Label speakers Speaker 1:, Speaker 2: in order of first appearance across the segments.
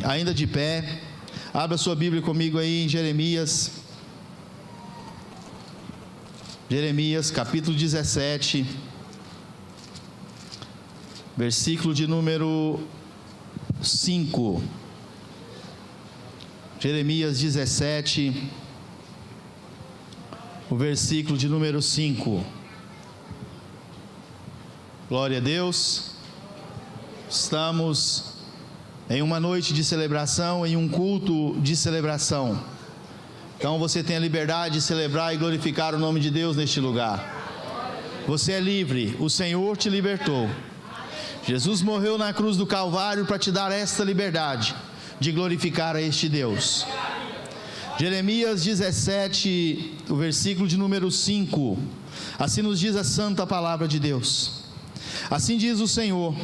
Speaker 1: Ainda de pé, abra sua Bíblia comigo aí em Jeremias capítulo 17, versículo de número 5. Jeremias 17, o versículo de número 5. Glória a Deus. Estamos em uma noite de celebração, em um culto de celebração. Então você tem a liberdade de celebrar e glorificar o nome de Deus neste lugar. Você é livre, o Senhor te libertou. Jesus morreu na cruz do Calvário para te dar esta liberdade de glorificar a este Deus. Jeremias 17, o versículo de número 5. Assim nos diz a santa palavra de Deus. Assim diz o Senhor: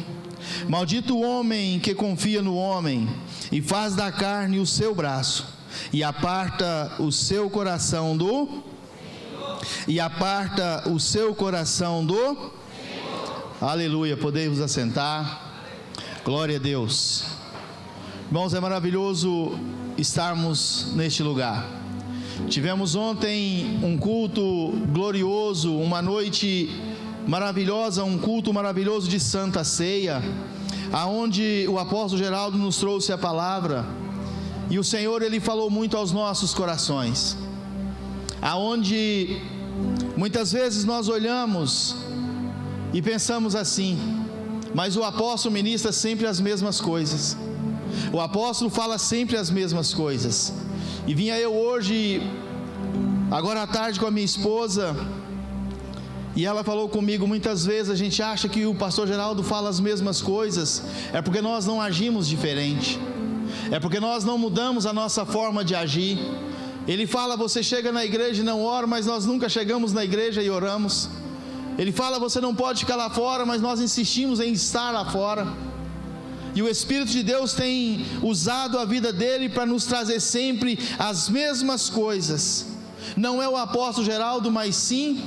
Speaker 1: maldito o homem que confia no homem e faz da carne o seu braço, e aparta o seu coração do Aleluia. Podemos assentar. Glória a Deus. Irmãos, é maravilhoso estarmos neste lugar. Tivemos ontem um culto glorioso, uma noite maravilhosa, um culto maravilhoso de Santa Ceia, aonde o apóstolo Geraldo nos trouxe a palavra, e o Senhor, Ele falou muito aos nossos corações, aonde muitas vezes nós olhamos e pensamos assim, mas o apóstolo ministra sempre as mesmas coisas, o apóstolo fala sempre as mesmas coisas. E vinha eu hoje, agora à tarde, com a minha esposa, e ela falou comigo: muitas vezes a gente acha que o pastor Geraldo fala as mesmas coisas, é porque nós não agimos diferente, é porque nós não mudamos a nossa forma de agir. Ele fala: você chega na igreja e não ora, mas nós nunca chegamos na igreja e oramos. Ele fala: você não pode ficar lá fora, mas nós insistimos em estar lá fora. E o Espírito de Deus tem usado a vida dele para nos trazer sempre as mesmas coisas. Não é o apóstolo Geraldo, mas sim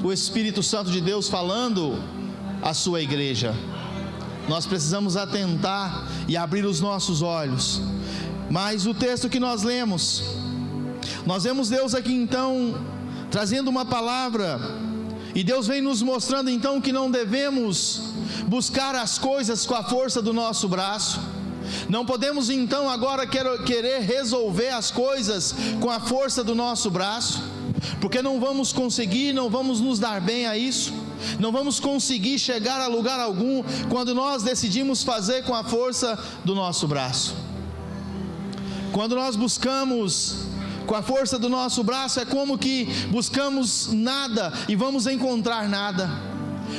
Speaker 1: o Espírito Santo de Deus falando à sua igreja. Nós precisamos atentar e abrir os nossos olhos. Mas o texto que nós vemos Deus aqui então trazendo uma palavra, e Deus vem nos mostrando então que não devemos buscar as coisas com a força do nosso braço. Não podemos então agora querer resolver as coisas com a força do nosso braço, porque não vamos conseguir, não vamos nos dar bem a isso, não vamos conseguir chegar a lugar algum quando nós decidimos fazer com a força do nosso braço. Quando nós buscamos com a força do nosso braço, é como que buscamos nada e vamos encontrar nada.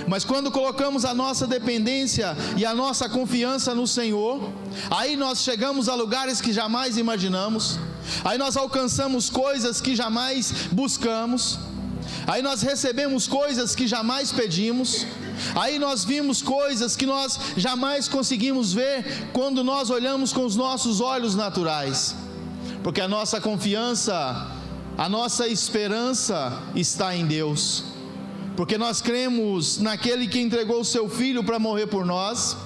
Speaker 1: Mas quando colocamos a nossa dependência e a nossa confiança no Senhor, aí nós chegamos a lugares que jamais imaginamos, aí nós alcançamos coisas que jamais buscamos, aí nós recebemos coisas que jamais pedimos, aí nós vimos coisas que nós jamais conseguimos ver quando nós olhamos com os nossos olhos naturais, porque a nossa confiança, a nossa esperança está em Deus, porque nós cremos naquele que entregou o seu Filho para morrer por nós,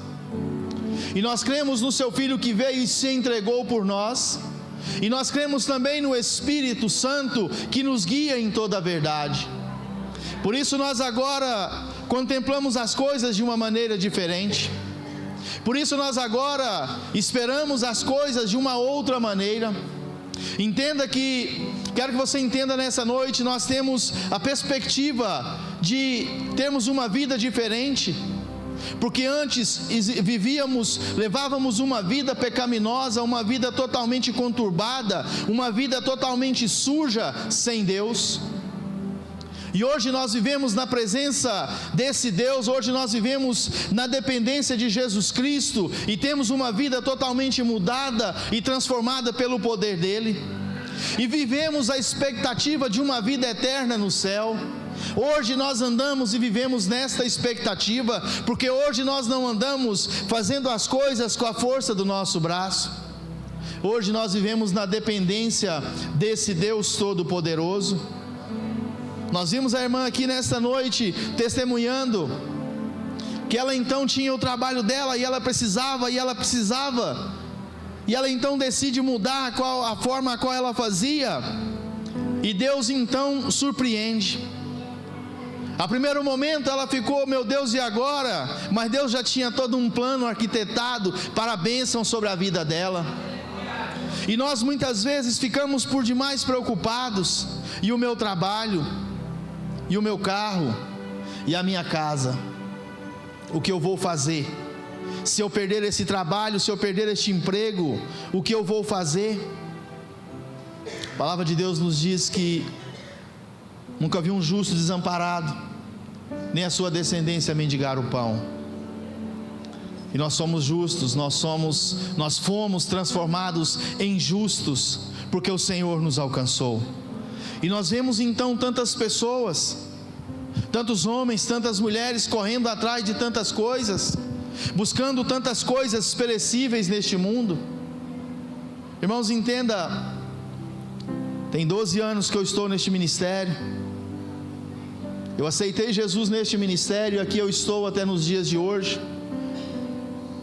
Speaker 1: e nós cremos no seu Filho que veio e se entregou por nós, e nós cremos também no Espírito Santo que nos guia em toda a verdade. Por isso nós agora contemplamos as coisas de uma maneira diferente, por isso nós agora esperamos as coisas de uma outra maneira. Quero que você entenda nessa noite, nós temos a perspectiva de termos uma vida diferente, porque antes levávamos uma vida pecaminosa, uma vida totalmente conturbada, uma vida totalmente suja, sem Deus. E hoje nós vivemos na presença desse Deus, hoje nós vivemos na dependência de Jesus Cristo, e temos uma vida totalmente mudada e transformada pelo poder dEle, e vivemos a expectativa de uma vida eterna no céu. Hoje nós andamos e vivemos nesta expectativa, porque hoje nós não andamos fazendo as coisas com a força do nosso braço, hoje nós vivemos na dependência desse Deus Todo-Poderoso. Nós vimos a irmã aqui nesta noite testemunhando que ela então tinha o trabalho dela e ela precisava e ela então decide mudar a forma a qual ela fazia, e Deus então surpreende. A primeiro momento ela ficou, meu Deus, e agora? Mas Deus já tinha todo um plano arquitetado para a bênção sobre a vida dela. E nós muitas vezes ficamos por demais preocupados, e o meu trabalho, e o meu carro, e a minha casa, o que eu vou fazer? Se eu perder esse trabalho, se eu perder este emprego, o que eu vou fazer? A palavra de Deus nos diz que nunca vi um justo desamparado, nem a sua descendência mendigar o pão. E nós somos justos, nós fomos transformados em justos, porque o Senhor nos alcançou. E nós vemos então tantas pessoas, tantos homens, tantas mulheres correndo atrás de tantas coisas, buscando tantas coisas perecíveis neste mundo. Irmãos, entenda, tem 12 anos que eu estou neste ministério. Eu aceitei Jesus neste ministério, e aqui eu estou até nos dias de hoje,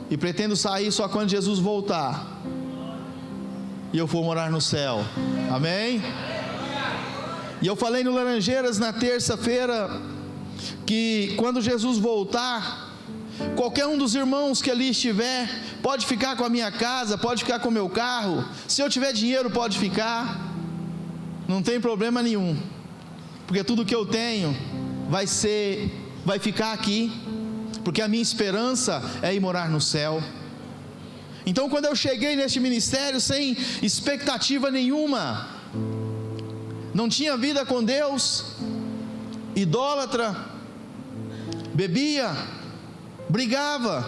Speaker 1: e pretendo sair só quando Jesus voltar e eu for morar no céu. Amém? E eu falei no Laranjeiras na terça-feira que quando Jesus voltar, qualquer um dos irmãos que ali estiver pode ficar com a minha casa, pode ficar com o meu carro, se eu tiver dinheiro pode ficar, não tem problema nenhum, porque tudo que eu tenho vai ficar aqui, porque a minha esperança é ir morar no céu. Então, quando eu cheguei neste ministério sem expectativa nenhuma, não tinha vida com Deus, idólatra, bebia, brigava,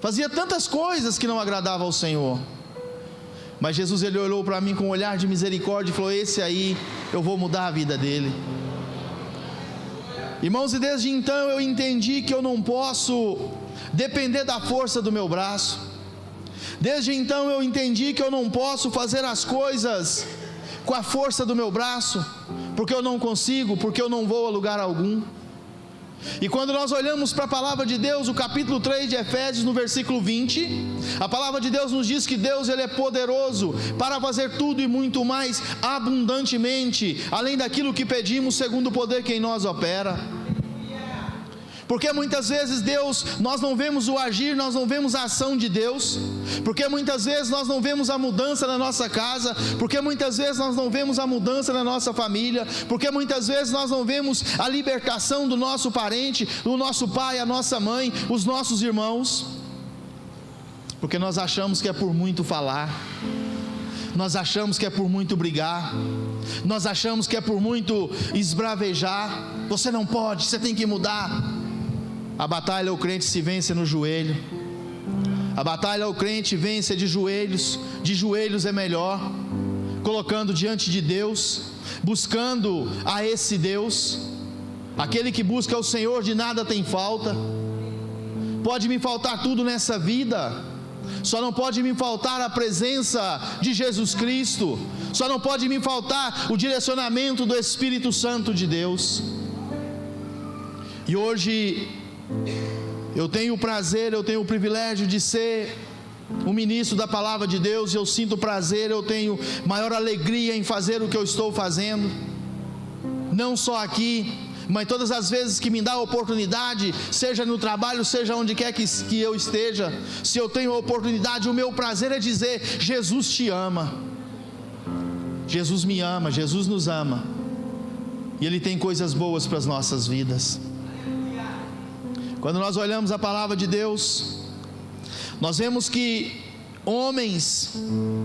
Speaker 1: fazia tantas coisas que não agradavam ao Senhor. Mas Jesus, Ele olhou para mim com um olhar de misericórdia e falou: esse aí, eu vou mudar a vida dele. Irmãos, e desde então eu entendi que eu não posso depender da força do meu braço. Desde então eu entendi que eu não posso fazer as coisas com a força do meu braço, porque eu não consigo, porque eu não vou a lugar algum. E quando nós olhamos para a palavra de Deus, o capítulo 3 de Efésios, no versículo 20, a palavra de Deus nos diz que Deus, Ele é poderoso para fazer tudo e muito mais abundantemente, além daquilo que pedimos, segundo o poder que em nós opera. Porque muitas vezes nós não vemos o agir, nós não vemos a ação de Deus, porque muitas vezes nós não vemos a mudança na nossa casa, porque muitas vezes nós não vemos a mudança na nossa família, porque muitas vezes nós não vemos a libertação do nosso parente, do nosso pai, a nossa mãe, os nossos irmãos, porque nós achamos que é por muito falar, nós achamos que é por muito brigar, nós achamos que é por muito esbravejar. Você não pode, você tem que mudar. A batalha o crente se vence no joelho. A batalha o crente vence de joelhos é melhor, colocando diante de Deus, buscando a esse Deus. Aquele que busca o Senhor de nada tem falta. Pode me faltar tudo nessa vida, só não pode me faltar a presença de Jesus Cristo, só não pode me faltar o direcionamento do Espírito Santo de Deus. E hoje eu tenho o prazer, eu tenho o privilégio de ser um ministro da palavra de Deus. Eu sinto prazer, eu tenho maior alegria em fazer o que eu estou fazendo, não só aqui, mas todas as vezes que me dá a oportunidade, seja no trabalho, seja onde quer que eu esteja. Se eu tenho a oportunidade, o meu prazer é dizer: Jesus te ama, Jesus me ama, Jesus nos ama, e Ele tem coisas boas para as nossas vidas. Quando nós olhamos a palavra de Deus, nós vemos que homens,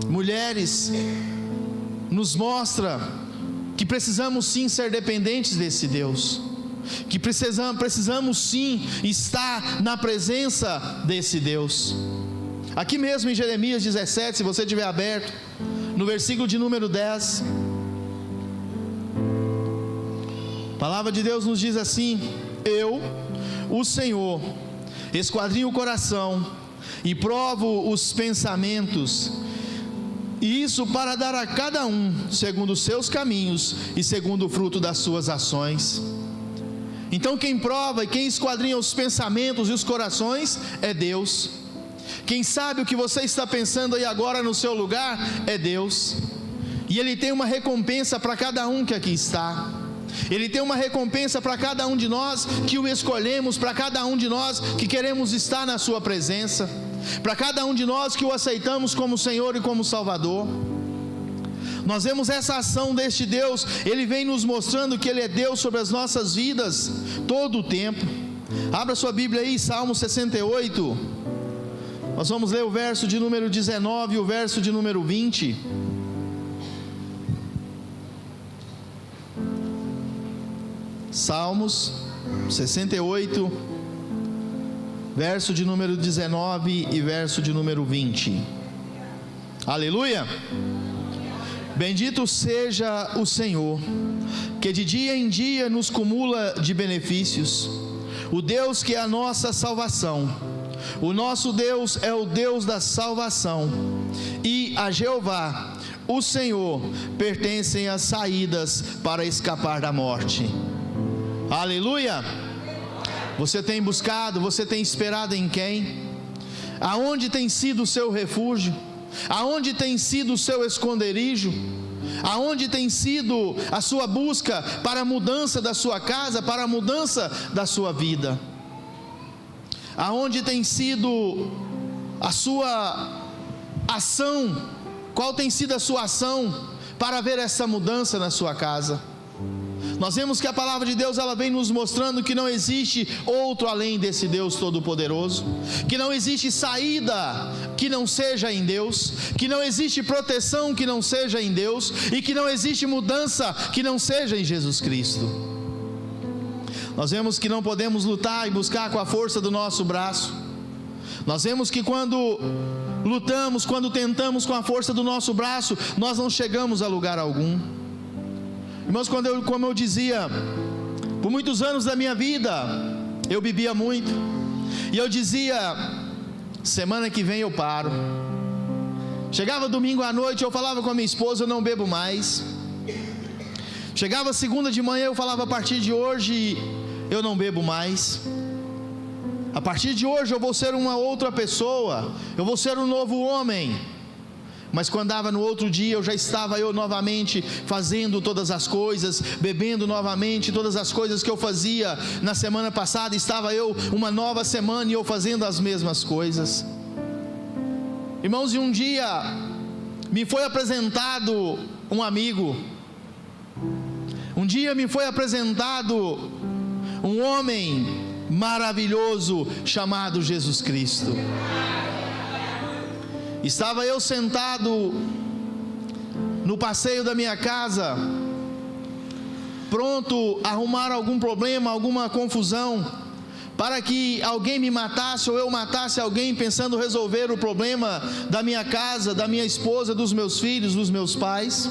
Speaker 1: mulheres, nos mostra que precisamos sim ser dependentes desse Deus, que precisamos sim estar na presença desse Deus. Aqui mesmo em Jeremias 17, se você tiver aberto, no versículo de número 10, a palavra de Deus nos diz assim: eu, o Senhor, esquadrinho o coração e provo os pensamentos, e isso para dar a cada um segundo os seus caminhos e segundo o fruto das suas ações. Então quem prova e quem esquadrinha os pensamentos e os corações é Deus. Quem sabe o que você está pensando aí agora no seu lugar é Deus. E Ele tem uma recompensa para cada um que aqui está. Ele tem uma recompensa para cada um de nós que o escolhemos, para cada um de nós que queremos estar na sua presença, para cada um de nós que o aceitamos como Senhor e como Salvador. Nós vemos essa ação deste Deus. Ele vem nos mostrando que Ele é Deus sobre as nossas vidas todo o tempo. Abra sua Bíblia aí, Salmo 68. Nós vamos ler o verso de número 19 e o verso de número 20. Salmos 68, verso de número 19 e verso de número 20. Aleluia! Bendito seja o Senhor, que de dia em dia nos cumula de benefícios, o Deus que é a nossa salvação. O nosso Deus é o Deus da salvação, e a Jeová, o Senhor, pertencem as saídas para escapar da morte. Aleluia! Você tem buscado, você tem esperado em quem? Aonde tem sido o seu refúgio? Aonde tem sido o seu esconderijo? Aonde tem sido a sua busca para a mudança da sua casa, para a mudança da sua vida? Aonde tem sido a sua ação? Qual tem sido a sua ação para ver essa mudança na sua casa? Nós vemos que a palavra de Deus, ela vem nos mostrando que não existe outro além desse Deus Todo-Poderoso, que não existe saída que não seja em Deus, que não existe proteção que não seja em Deus, e que não existe mudança que não seja em Jesus Cristo. Nós vemos que não podemos lutar e buscar com a força do nosso braço. Nós vemos que quando lutamos, quando tentamos com a força do nosso braço, nós não chegamos a lugar algum. Irmãos, como eu dizia, por muitos anos da minha vida, eu bebia muito, e eu dizia, semana que vem eu paro. Chegava domingo à noite, eu falava com a minha esposa, eu não bebo mais. Chegava segunda de manhã, eu falava, a partir de hoje, eu não bebo mais. A partir de hoje eu vou ser uma outra pessoa, eu vou ser um novo homem. Mas quando dava no outro dia, eu já estava novamente fazendo todas as coisas, bebendo novamente todas as coisas que eu fazia na semana passada. Estava eu uma nova semana e eu fazendo as mesmas coisas. Irmãos, e um dia me foi apresentado um amigo. Um dia me foi apresentado um homem maravilhoso chamado Jesus Cristo. Estava eu sentado no passeio da minha casa, pronto a arrumar algum problema, alguma confusão, para que alguém me matasse ou eu matasse alguém, pensando resolver o problema da minha casa, da minha esposa, dos meus filhos, dos meus pais.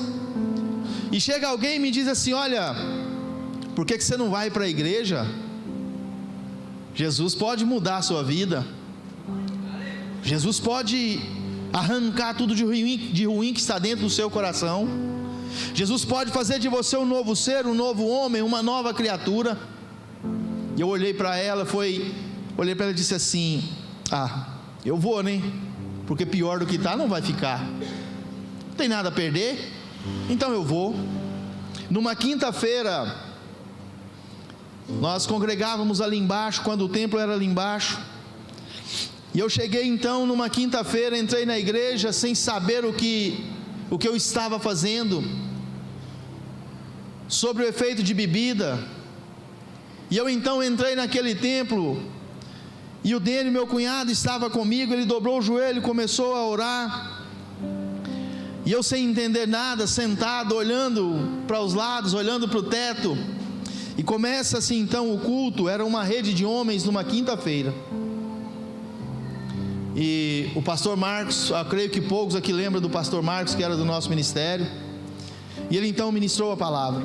Speaker 1: E chega alguém e me diz assim: olha, por que você não vai para a igreja? Jesus pode mudar a sua vida. Jesus pode arrancar tudo de ruim que está dentro do seu coração. Jesus pode fazer de você um novo ser, um novo homem, uma nova criatura. E eu olhei para ela e disse assim: eu vou, né? Porque pior do que está não vai ficar. Não tem nada a perder, então eu vou. Numa quinta-feira, nós congregávamos ali embaixo, quando o templo era ali embaixo. E eu cheguei então numa quinta-feira, entrei na igreja sem saber o que eu estava fazendo, sobre o efeito de bebida. E eu então entrei naquele templo, e o Dênio, meu cunhado, estava comigo. Ele dobrou o joelho e começou a orar, e eu sem entender nada, sentado, olhando para os lados, olhando para o teto. E começa assim então o culto. Era uma rede de homens numa quinta-feira. E o pastor Marcos, eu creio que poucos aqui lembram do pastor Marcos, que era do nosso ministério. E ele então ministrou a palavra.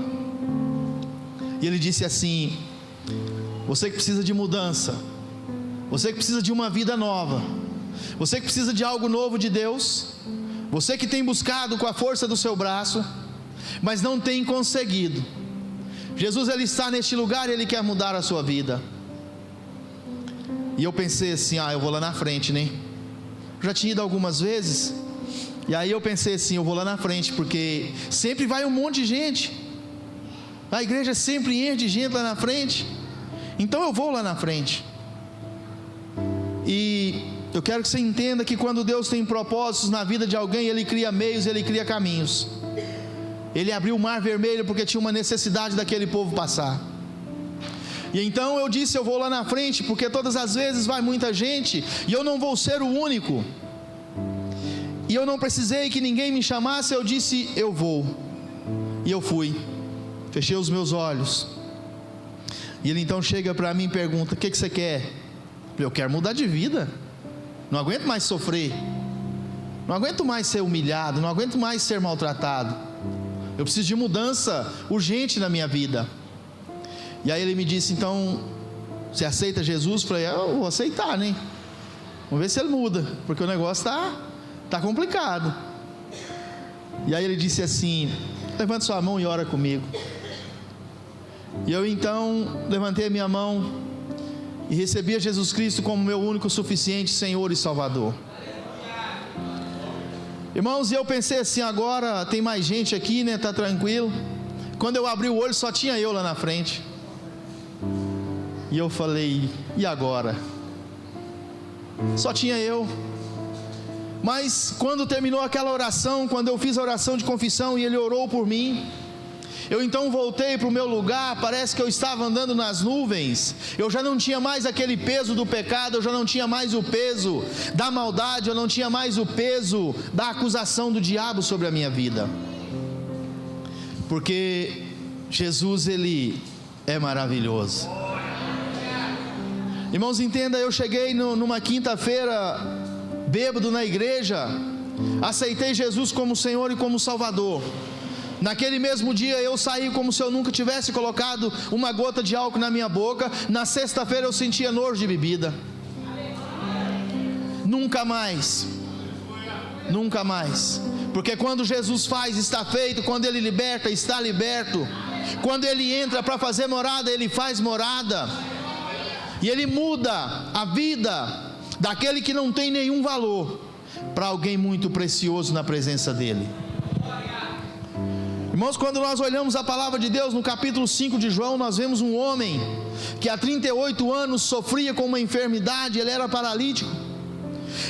Speaker 1: E ele disse assim: você que precisa de mudança, você que precisa de uma vida nova, você que precisa de algo novo de Deus, você que tem buscado com a força do seu braço, mas não tem conseguido, Jesus, Ele está neste lugar e Ele quer mudar a sua vida. E eu pensei assim: eu vou lá na frente, né? já tinha ido algumas vezes. E aí eu pensei assim, eu vou lá na frente, porque sempre vai um monte de gente, a igreja sempre enche de gente lá na frente, então eu vou lá na frente. E eu quero que você entenda que quando Deus tem propósitos na vida de alguém, Ele cria meios, Ele cria caminhos. Ele abriu o mar vermelho porque tinha uma necessidade daquele povo passar. E então eu disse, eu vou lá na frente, porque todas as vezes vai muita gente, e eu não vou ser o único. E eu não precisei que ninguém me chamasse, eu disse, eu vou. E eu fui, fechei os meus olhos. E ele então chega para mim e pergunta, o que você quer? Eu quero mudar de vida, não aguento mais sofrer, não aguento mais ser humilhado, não aguento mais ser maltratado, eu preciso de mudança urgente na minha vida. E aí ele me disse, então, você aceita Jesus? Eu falei, eu vou aceitar, né? Vamos ver se ele muda, porque o negócio está complicado. E aí ele disse assim, levante sua mão e ora comigo. E eu então levantei a minha mão e recebi a Jesus Cristo como meu único, suficiente Senhor e Salvador. Irmãos, e eu pensei assim, agora tem mais gente aqui, né? Está tranquilo. Quando eu abri o olho só tinha eu lá na frente. E eu falei, e agora? Só tinha eu. Mas quando terminou aquela oração, quando eu fiz a oração de confissão e ele orou por mim, eu então voltei para o meu lugar, parece que eu estava andando nas nuvens. Eu já não tinha mais aquele peso do pecado, eu já não tinha mais o peso da maldade, eu não tinha mais o peso da acusação do diabo sobre a minha vida. Porque Jesus, Ele é maravilhoso. Irmãos, entenda, eu cheguei numa quinta-feira, bêbado na igreja, aceitei Jesus como Senhor e como Salvador. Naquele mesmo dia eu saí como se eu nunca tivesse colocado uma gota de álcool na minha boca. Na sexta-feira eu sentia nojo de bebida. Nunca mais. Nunca mais. Porque quando Jesus faz, está feito. Quando Ele liberta, está liberto. Quando Ele entra para fazer morada, Ele faz morada. E Ele muda a vida daquele que não tem nenhum valor para alguém muito precioso na presença dEle. Irmãos, quando nós olhamos a palavra de Deus no capítulo 5 de João, nós vemos um homem que há 38 anos sofria com uma enfermidade, ele era paralítico,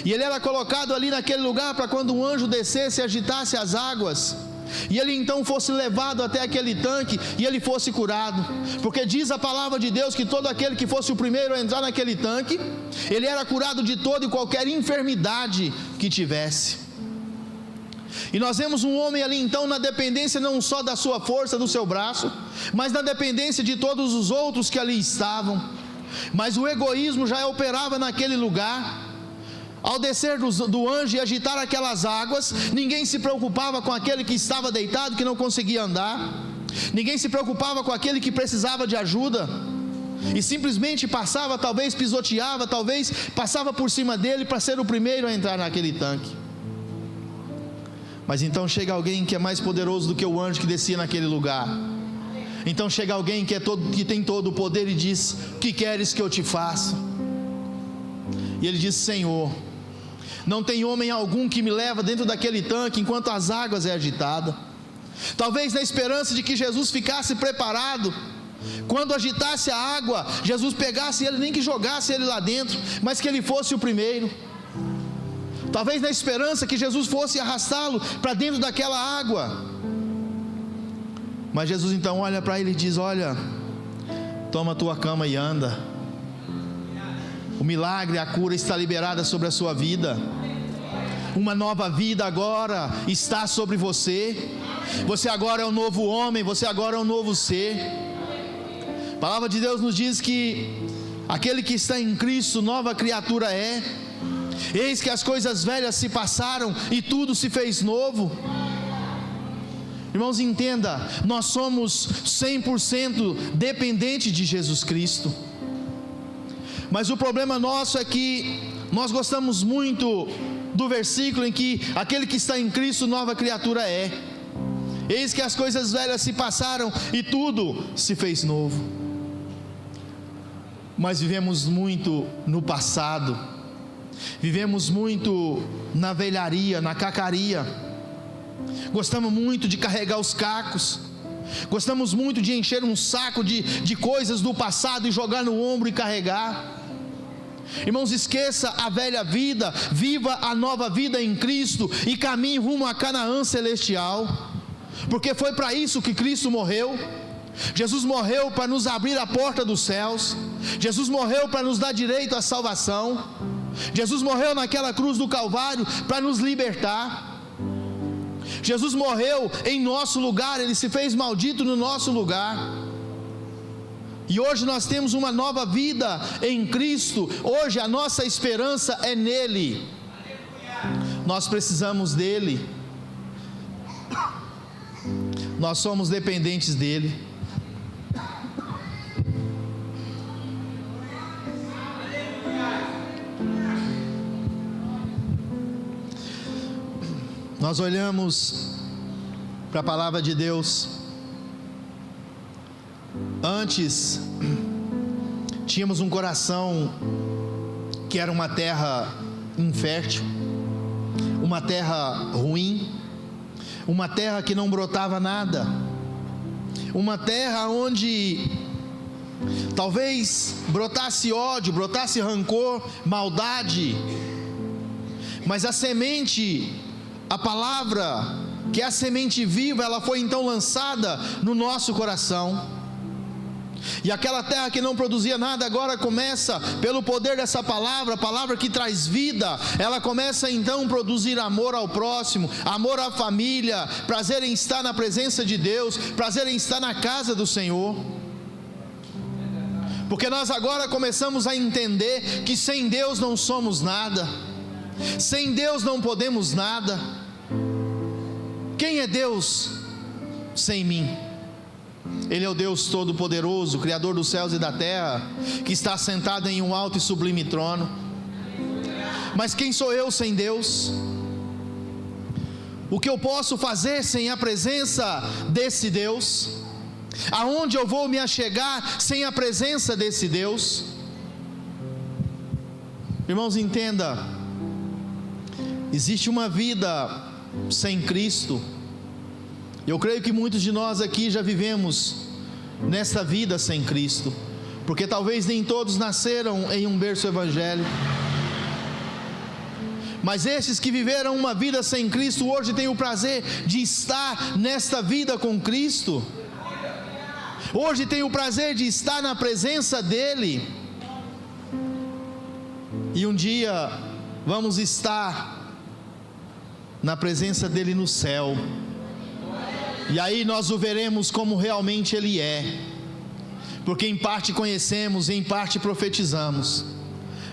Speaker 1: e ele era colocado ali naquele lugar para quando um anjo descesse e agitasse as águas, e ele então fosse levado até aquele tanque e ele fosse curado, porque diz a palavra de Deus que todo aquele que fosse o primeiro a entrar naquele tanque, ele era curado de toda e qualquer enfermidade que tivesse. E nós vemos um homem ali então na dependência não só da sua força, do seu braço, mas na dependência de todos os outros que ali estavam. Mas o egoísmo já operava naquele lugar. Ao descer do anjo e agitar aquelas águas, ninguém se preocupava com aquele que estava deitado, que não conseguia andar. Ninguém se preocupava com aquele que precisava de ajuda, e simplesmente passava, talvez pisoteava, talvez passava por cima dele para ser o primeiro a entrar naquele tanque. Mas então chega alguém que é mais poderoso do que o anjo que descia naquele lugar. Então chega alguém que tem todo o poder e diz: que queres que eu te faça? E ele diz: Senhor, não tem homem algum que me leva dentro daquele tanque enquanto as águas é agitada. Talvez na esperança de que Jesus ficasse preparado, quando agitasse a água, Jesus pegasse ele, nem que jogasse ele lá dentro, mas que ele fosse o primeiro. Talvez na esperança que Jesus fosse arrastá-lo para dentro daquela água. Mas Jesus então olha para ele e diz: olha, toma a tua cama e anda. O milagre, a cura está liberada sobre a sua vida. Uma nova vida agora está sobre você. Você agora é um novo homem, você agora é um novo ser. A palavra de Deus nos diz que aquele que está em Cristo, nova criatura é. Eis que as coisas velhas se passaram e tudo se fez novo. Irmãos, entenda, nós somos 100% dependentes de Jesus Cristo. Mas o problema nosso é que nós gostamos muito do versículo em que aquele que está em Cristo, nova criatura é. Eis que as coisas velhas se passaram e tudo se fez novo. Mas vivemos muito no passado. Vivemos muito na velharia, na cacaria. Gostamos muito de carregar os cacos. Gostamos muito de encher um saco de coisas do passado e jogar no ombro e carregar. Irmãos, esqueça a velha vida, viva a nova vida em Cristo e caminhe rumo a Canaã celestial, porque foi para isso que Cristo morreu. Jesus morreu para nos abrir a porta dos céus. Jesus morreu para nos dar direito à salvação. Jesus morreu naquela cruz do Calvário para nos libertar. Jesus morreu em nosso lugar, Ele se fez maldito no nosso lugar. E hoje nós temos uma nova vida em Cristo. Hoje a nossa esperança é nele. Nós precisamos dele. Nós somos dependentes dele. Nós olhamos para a palavra de Deus. Antes, tínhamos um coração que era uma terra infértil, uma terra ruim, uma terra que não brotava nada, uma terra onde talvez brotasse ódio, brotasse rancor, maldade, mas a semente, a palavra, que é a semente viva, ela foi então lançada no nosso coração. E aquela terra que não produzia nada, agora começa, pelo poder dessa palavra, a palavra que traz vida, ela começa então a produzir amor ao próximo, amor à família, prazer em estar na presença de Deus, prazer em estar na casa do Senhor. Porque nós agora começamos a entender que sem Deus não somos nada, sem Deus não podemos nada. Quem é Deus sem mim? Ele é o Deus Todo-Poderoso, Criador dos céus e da terra, que está sentado em um alto e sublime trono. Mas quem sou eu sem Deus? O que eu posso fazer sem a presença desse Deus? Aonde eu vou me achegar sem a presença desse Deus? Irmãos, entenda, existe uma vida sem Cristo. Eu creio que muitos de nós aqui já vivemos nesta vida sem Cristo, porque talvez nem todos nasceram em um berço evangélico, mas esses que viveram uma vida sem Cristo, hoje têm o prazer de estar nesta vida com Cristo, hoje têm o prazer de estar na presença dEle, e um dia vamos estar na presença dEle no céu. E aí nós o veremos como realmente Ele é, porque em parte conhecemos e em parte profetizamos,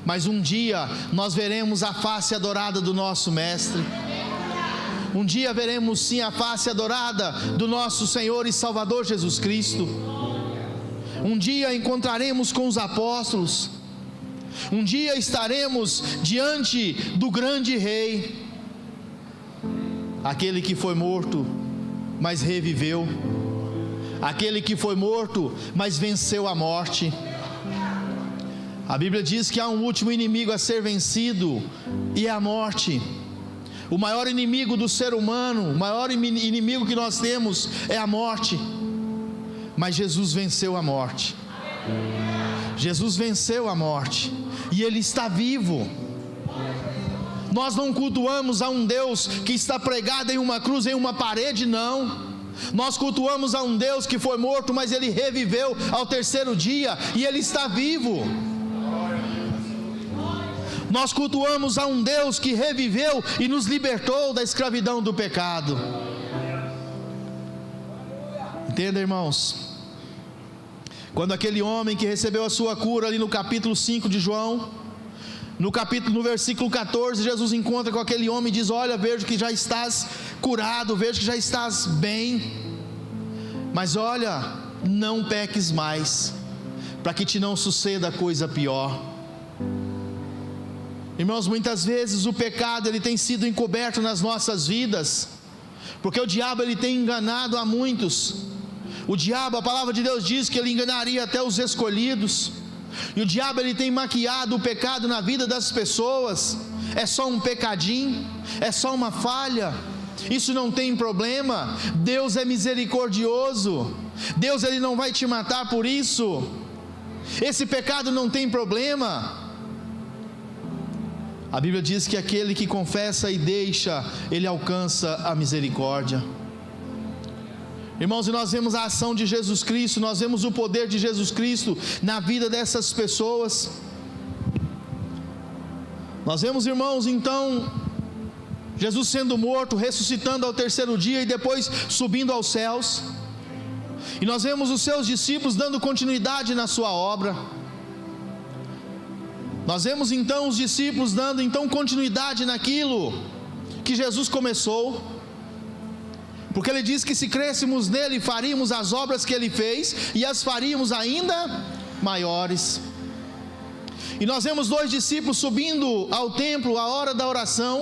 Speaker 1: mas um dia nós veremos a face adorada do nosso Mestre, um dia veremos sim a face adorada do nosso Senhor e Salvador Jesus Cristo, um dia encontraremos com os apóstolos, um dia estaremos diante do grande Rei, aquele que foi morto, mas reviveu, aquele que foi morto, mas venceu a morte. A Bíblia diz que há um último inimigo a ser vencido, e é a morte. O maior inimigo do ser humano, o maior inimigo que nós temos é a morte, mas Jesus venceu a morte. Jesus venceu a morte, e Ele está vivo. Nós não cultuamos a um Deus que está pregado em uma cruz, em uma parede, não. Nós cultuamos a um Deus que foi morto, mas Ele reviveu ao terceiro dia, e Ele está vivo. Nós cultuamos a um Deus que reviveu e nos libertou da escravidão do pecado. Entenda, irmãos, quando aquele homem que recebeu a sua cura ali no capítulo 5 de João, no versículo 14, Jesus encontra com aquele homem e diz: olha, vejo que já estás curado, vejo que já estás bem, mas olha, não peques mais, para que te não suceda coisa pior. Irmãos, muitas vezes o pecado ele tem sido encoberto nas nossas vidas, porque o diabo ele tem enganado a muitos. O diabo, a palavra de Deus diz que ele enganaria até os escolhidos. E o diabo ele tem maquiado o pecado na vida das pessoas. É só um pecadinho, é só uma falha, isso não tem problema. Deus é misericordioso, Deus ele não vai te matar por isso. Esse pecado não tem problema. A Bíblia diz que aquele que confessa e deixa, ele alcança a misericórdia. Irmãos, e nós vemos a ação de Jesus Cristo, nós vemos o poder de Jesus Cristo na vida dessas pessoas. Nós vemos, irmãos, então, Jesus sendo morto, ressuscitando ao terceiro dia e depois subindo aos céus. E nós vemos os seus discípulos dando continuidade na sua obra. Nós vemos então os discípulos dando então continuidade naquilo que Jesus começou. Porque ele diz que se crêssemos nele, faríamos as obras que ele fez e as faríamos ainda maiores. E nós vemos 2 discípulos subindo ao templo à hora da oração.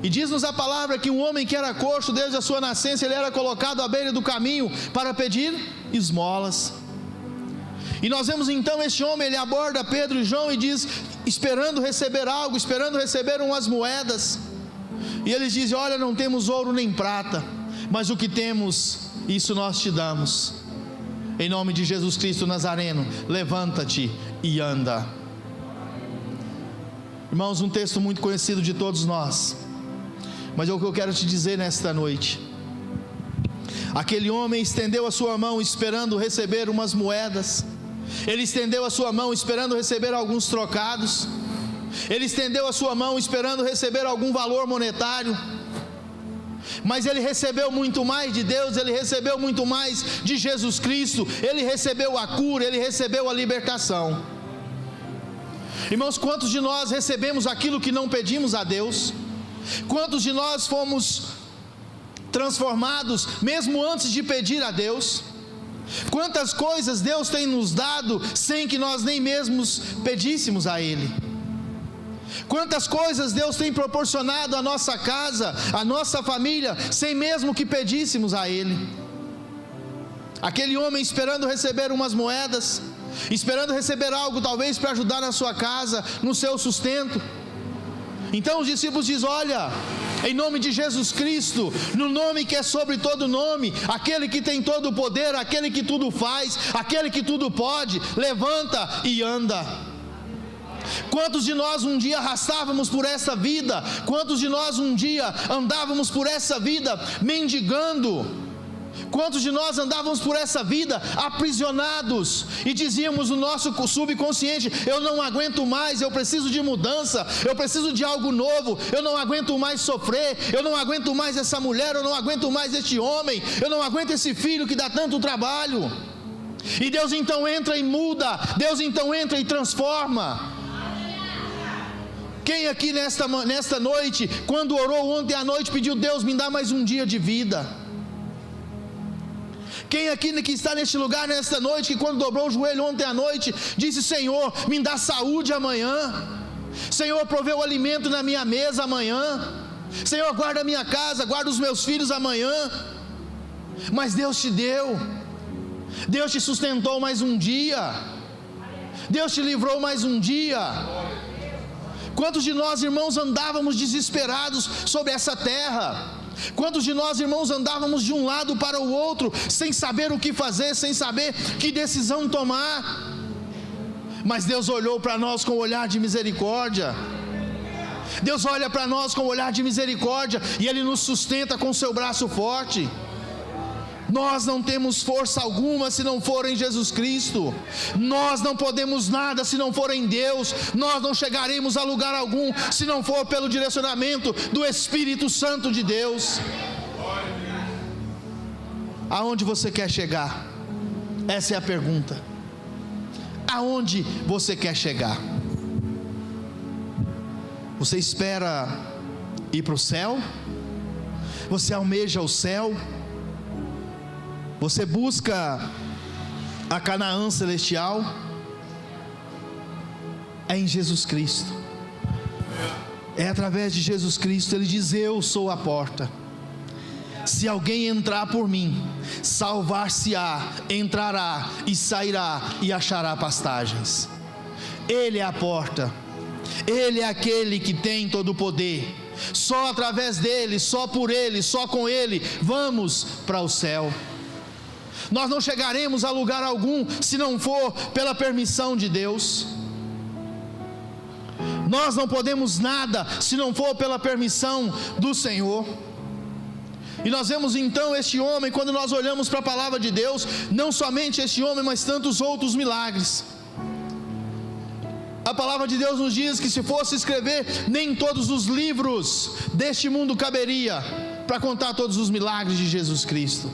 Speaker 1: E diz-nos a palavra que um homem que era coxo desde a sua nascença, ele era colocado à beira do caminho para pedir esmolas. E nós vemos então este homem, ele aborda Pedro e João e diz, esperando receber algo, esperando receber umas moedas. E eles dizem, olha, não temos ouro nem prata, mas o que temos, isso nós te damos. Em nome de Jesus Cristo Nazareno, levanta-te e anda. Irmãos, um texto muito conhecido de todos nós, mas é o que eu quero te dizer nesta noite. Aquele homem estendeu a sua mão esperando receber umas moedas. Ele estendeu a sua mão esperando receber alguns trocados. Ele estendeu a sua mão esperando receber algum valor monetário. Mas ele recebeu muito mais de Deus, ele recebeu muito mais de Jesus Cristo. Ele recebeu a cura, ele recebeu a libertação. Irmãos, quantos de nós recebemos aquilo que não pedimos a Deus? Quantos de nós fomos transformados mesmo antes de pedir a Deus? Quantas coisas Deus tem nos dado sem que nós nem mesmos pedíssemos a Ele? Quantas coisas Deus tem proporcionado à nossa casa, à nossa família, sem mesmo que pedíssemos a Ele? Aquele homem esperando receber umas moedas, esperando receber algo talvez para ajudar na sua casa, no seu sustento. Então os discípulos dizem, olha, em nome de Jesus Cristo, no nome que é sobre todo nome, aquele que tem todo o poder, aquele que tudo faz, aquele que tudo pode, levanta e anda. Quantos de nós um dia arrastávamos por essa vida? Quantos de nós um dia andávamos por essa vida mendigando? Quantos de nós andávamos por essa vida aprisionados e dizíamos no nosso subconsciente, eu não aguento mais, eu preciso de mudança, eu preciso de algo novo, eu não aguento mais sofrer, eu não aguento mais essa mulher, eu não aguento mais este homem, eu não aguento esse filho que dá tanto trabalho. E Deus então entra e muda, Deus então entra e transforma. Quem aqui nesta noite, quando orou ontem à noite, pediu, Deus, me dá mais um dia de vida? Quem aqui que está neste lugar nesta noite, que quando dobrou o joelho ontem à noite, disse, Senhor, me dá saúde amanhã, Senhor, provê o alimento na minha mesa amanhã, Senhor, guarda a minha casa, guarda os meus filhos amanhã. Mas Deus te deu, Deus te sustentou mais um dia, Deus te livrou mais um dia. Quantos de nós, irmãos, andávamos desesperados sobre essa terra? Quantos de nós, irmãos, andávamos de um lado para o outro, sem saber o que fazer, sem saber que decisão tomar? Mas Deus olhou para nós com um olhar de misericórdia. Deus olha para nós com um olhar de misericórdia e Ele nos sustenta com o seu braço forte. Nós não temos força alguma se não for em Jesus Cristo. Nós não podemos nada se não for em Deus. Nós não chegaremos a lugar algum se não for pelo direcionamento do Espírito Santo de Deus. Aonde você quer chegar? Essa é a pergunta. Aonde você quer chegar? Você espera ir para o céu? Você almeja o céu? Você busca a Canaã celestial? É em Jesus Cristo. É através de Jesus Cristo. Ele diz, eu sou a porta. Se alguém entrar por mim, salvar-se-á, entrará e sairá e achará pastagens. Ele é a porta, Ele é aquele que tem todo o poder. Só através dele, só por ele, só com ele, vamos para o céu. Nós não chegaremos a lugar algum se não for pela permissão de Deus. Nós não podemos nada se não for pela permissão do Senhor. E nós vemos então este homem, quando nós olhamos para a palavra de Deus, não somente este homem, mas tantos outros milagres. A palavra de Deus nos diz que se fosse escrever, nem todos os livros deste mundo caberia para contar todos os milagres de Jesus Cristo.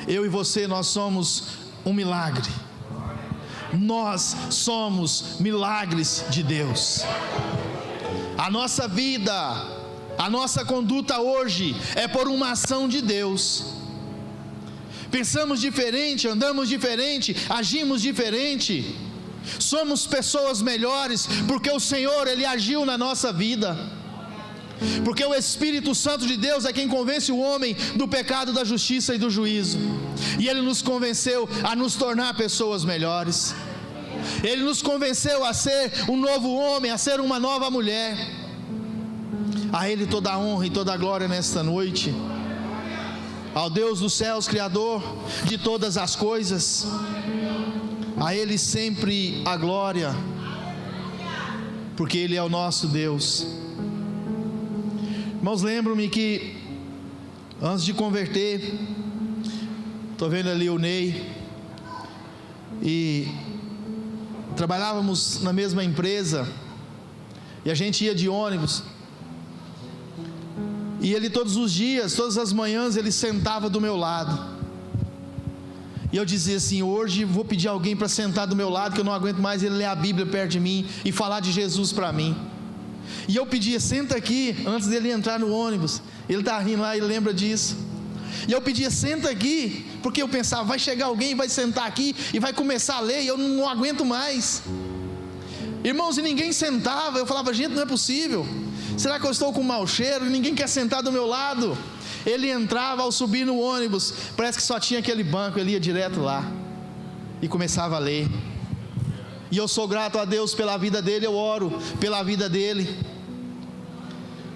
Speaker 1: Eu e você, nós somos um milagre. Nós somos milagres de Deus. A nossa vida, a nossa conduta hoje é por uma ação de Deus. Pensamos diferente, andamos diferente, agimos diferente. Somos pessoas melhores porque o Senhor, Ele agiu na nossa vida. Porque o Espírito Santo de Deus é quem convence o homem do pecado, da justiça e do juízo. E Ele nos convenceu a nos tornar pessoas melhores. Ele nos convenceu a ser um novo homem, a ser uma nova mulher. A Ele toda a honra e toda a glória nesta noite. Ao Deus dos céus, Criador de todas as coisas, a Ele sempre a glória, porque Ele é o nosso Deus. Irmãos, lembro-me que antes de converter, estou vendo ali o Ney, e trabalhávamos na mesma empresa, e a gente ia de ônibus, e ele todos os dias, todas as manhãs, ele sentava do meu lado. E eu dizia assim: hoje vou pedir alguém para sentar do meu lado, que eu não aguento mais ele ler a Bíblia perto de mim e falar de Jesus para mim. E eu pedia: senta aqui, antes dele entrar no ônibus. Ele está rindo lá, ele lembra disso. E eu pedia: senta aqui, porque eu pensava, vai chegar alguém, vai sentar aqui e vai começar a ler, e eu não aguento mais. Irmãos, e ninguém sentava. Eu falava: gente, não é possível. Será que eu estou com mau cheiro? Ninguém quer sentar do meu lado. Ele entrava, ao subir no ônibus, parece que só tinha aquele banco, ele ia direto lá e começava a ler. E eu sou grato a Deus pela vida dele, eu oro pela vida dele,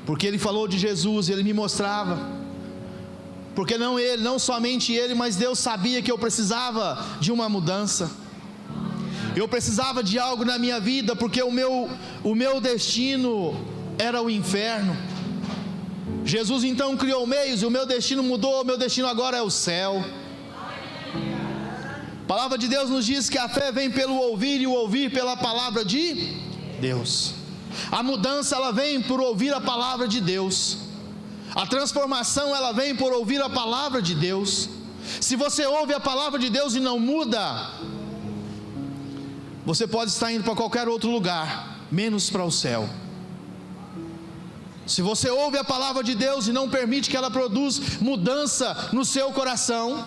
Speaker 1: porque ele falou de Jesus, ele me mostrava, porque não somente ele, mas Deus sabia que eu precisava de uma mudança. Eu precisava de algo na minha vida, porque o meu destino era o inferno. Jesus então criou meios, e o meu destino mudou, o meu destino agora é o céu. A palavra de Deus nos diz que a fé vem pelo ouvir, e o ouvir pela palavra de Deus. A mudança, ela vem por ouvir a palavra de Deus. A transformação, ela vem por ouvir a palavra de Deus. Se você ouve a palavra de Deus e não muda, você pode estar indo para qualquer outro lugar, menos para o céu. Se você ouve a palavra de Deus e não permite que ela produza mudança no seu coração,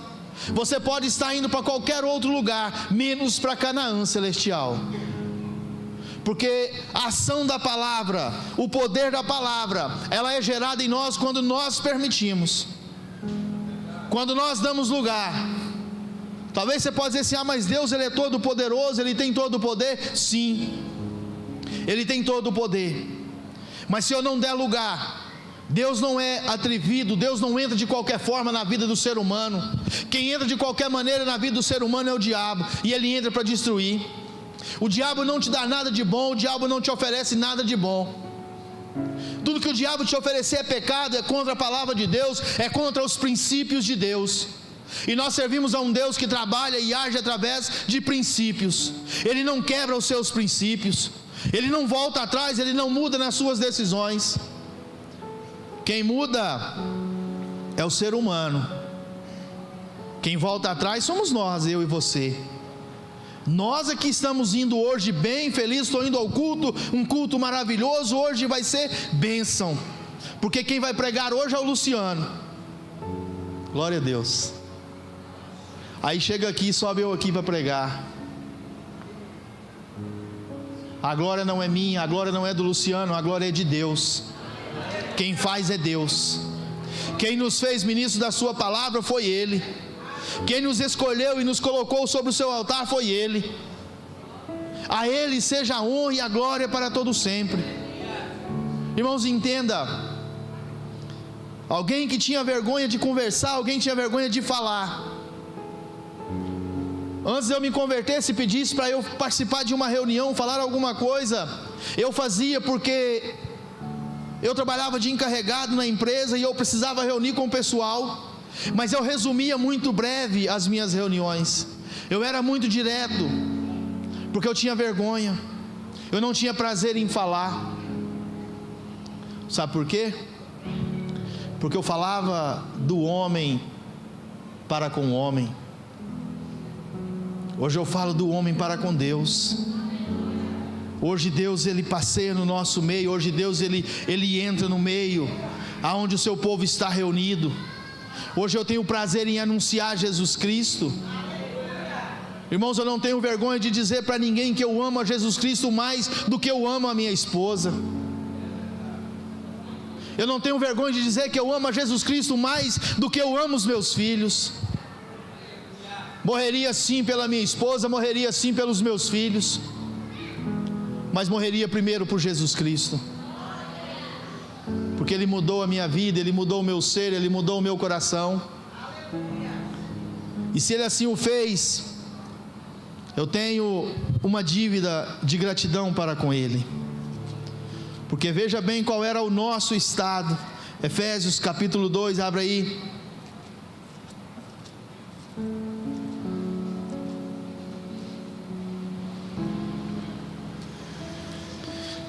Speaker 1: você pode estar indo para qualquer outro lugar, menos para Canaã celestial. Porque a ação da palavra, o poder da palavra, ela é gerada em nós quando nós permitimos, quando nós damos lugar. Talvez você possa dizer assim: ah, mas Deus, Ele é todo poderoso, Ele tem todo o poder. Sim, Ele tem todo o poder. Mas se eu não der lugar, Deus não é atrevido, Deus não entra de qualquer forma na vida do ser humano. Quem entra de qualquer maneira na vida do ser humano é o diabo, e ele entra para destruir. O diabo não te dá nada de bom, o diabo não te oferece nada de bom. Tudo que o diabo te oferecer é pecado, é contra a palavra de Deus, é contra os princípios de Deus. E nós servimos a um Deus que trabalha e age através de princípios. Ele não quebra os seus princípios, Ele não volta atrás, Ele não muda nas suas decisões. Quem muda é o ser humano. Quem volta atrás somos nós, eu e você. Nós aqui estamos indo hoje bem felizes, estou indo ao culto, um culto maravilhoso, hoje vai ser bênção, porque quem vai pregar hoje é o Luciano. Glória a Deus. Aí chega aqui, sobe eu aqui para pregar. A glória não é minha, a glória não é do Luciano, a glória é de Deus. Quem faz é Deus. Quem nos fez ministros da sua palavra foi Ele. Quem nos escolheu e nos colocou sobre o seu altar foi Ele. A Ele seja a honra e a glória para todo sempre. Irmãos, entenda, alguém que tinha vergonha de conversar, alguém que tinha vergonha de falar, antes de eu me converter, se pedisse para eu participar de uma reunião, falar alguma coisa, eu fazia porque eu trabalhava de encarregado na empresa e eu precisava reunir com o pessoal, mas eu resumia muito breve as minhas reuniões. Eu era muito direto, porque eu tinha vergonha, eu não tinha prazer em falar. Sabe por quê? Porque eu falava do homem para com o homem. Hoje eu falo do homem para com Deus. Hoje Deus, Ele passeia no nosso meio. Hoje Deus, Ele entra no meio aonde o seu povo está reunido. Hoje eu tenho prazer em anunciar Jesus Cristo. Irmãos, eu não tenho vergonha de dizer para ninguém que eu amo a Jesus Cristo mais do que eu amo a minha esposa. Eu não tenho vergonha de dizer que eu amo a Jesus Cristo mais do que eu amo os meus filhos. Morreria sim pela minha esposa, morreria sim pelos meus filhos, mas morreria primeiro por Jesus Cristo, porque Ele mudou a minha vida, Ele mudou o meu ser, Ele mudou o meu coração. E se Ele assim o fez, eu tenho uma dívida de gratidão para com Ele. Porque veja bem qual era o nosso estado. Efésios capítulo 2, abre aí.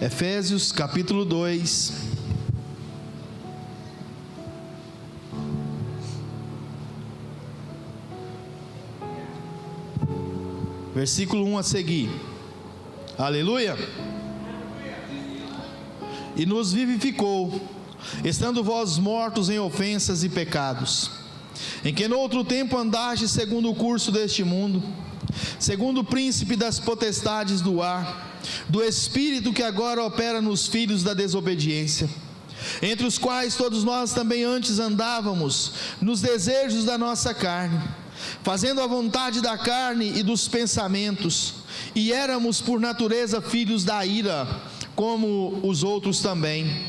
Speaker 1: Efésios capítulo 2, versículo 1 a seguir. Aleluia. E nos vivificou, estando vós mortos em ofensas e pecados, em que no outro tempo andastes segundo o curso deste mundo, segundo o príncipe das potestades do ar, do espírito que agora opera nos filhos da desobediência, entre os quais todos nós também antes andávamos nos desejos da nossa carne, fazendo a vontade da carne e dos pensamentos, e éramos por natureza filhos da ira, como os outros também.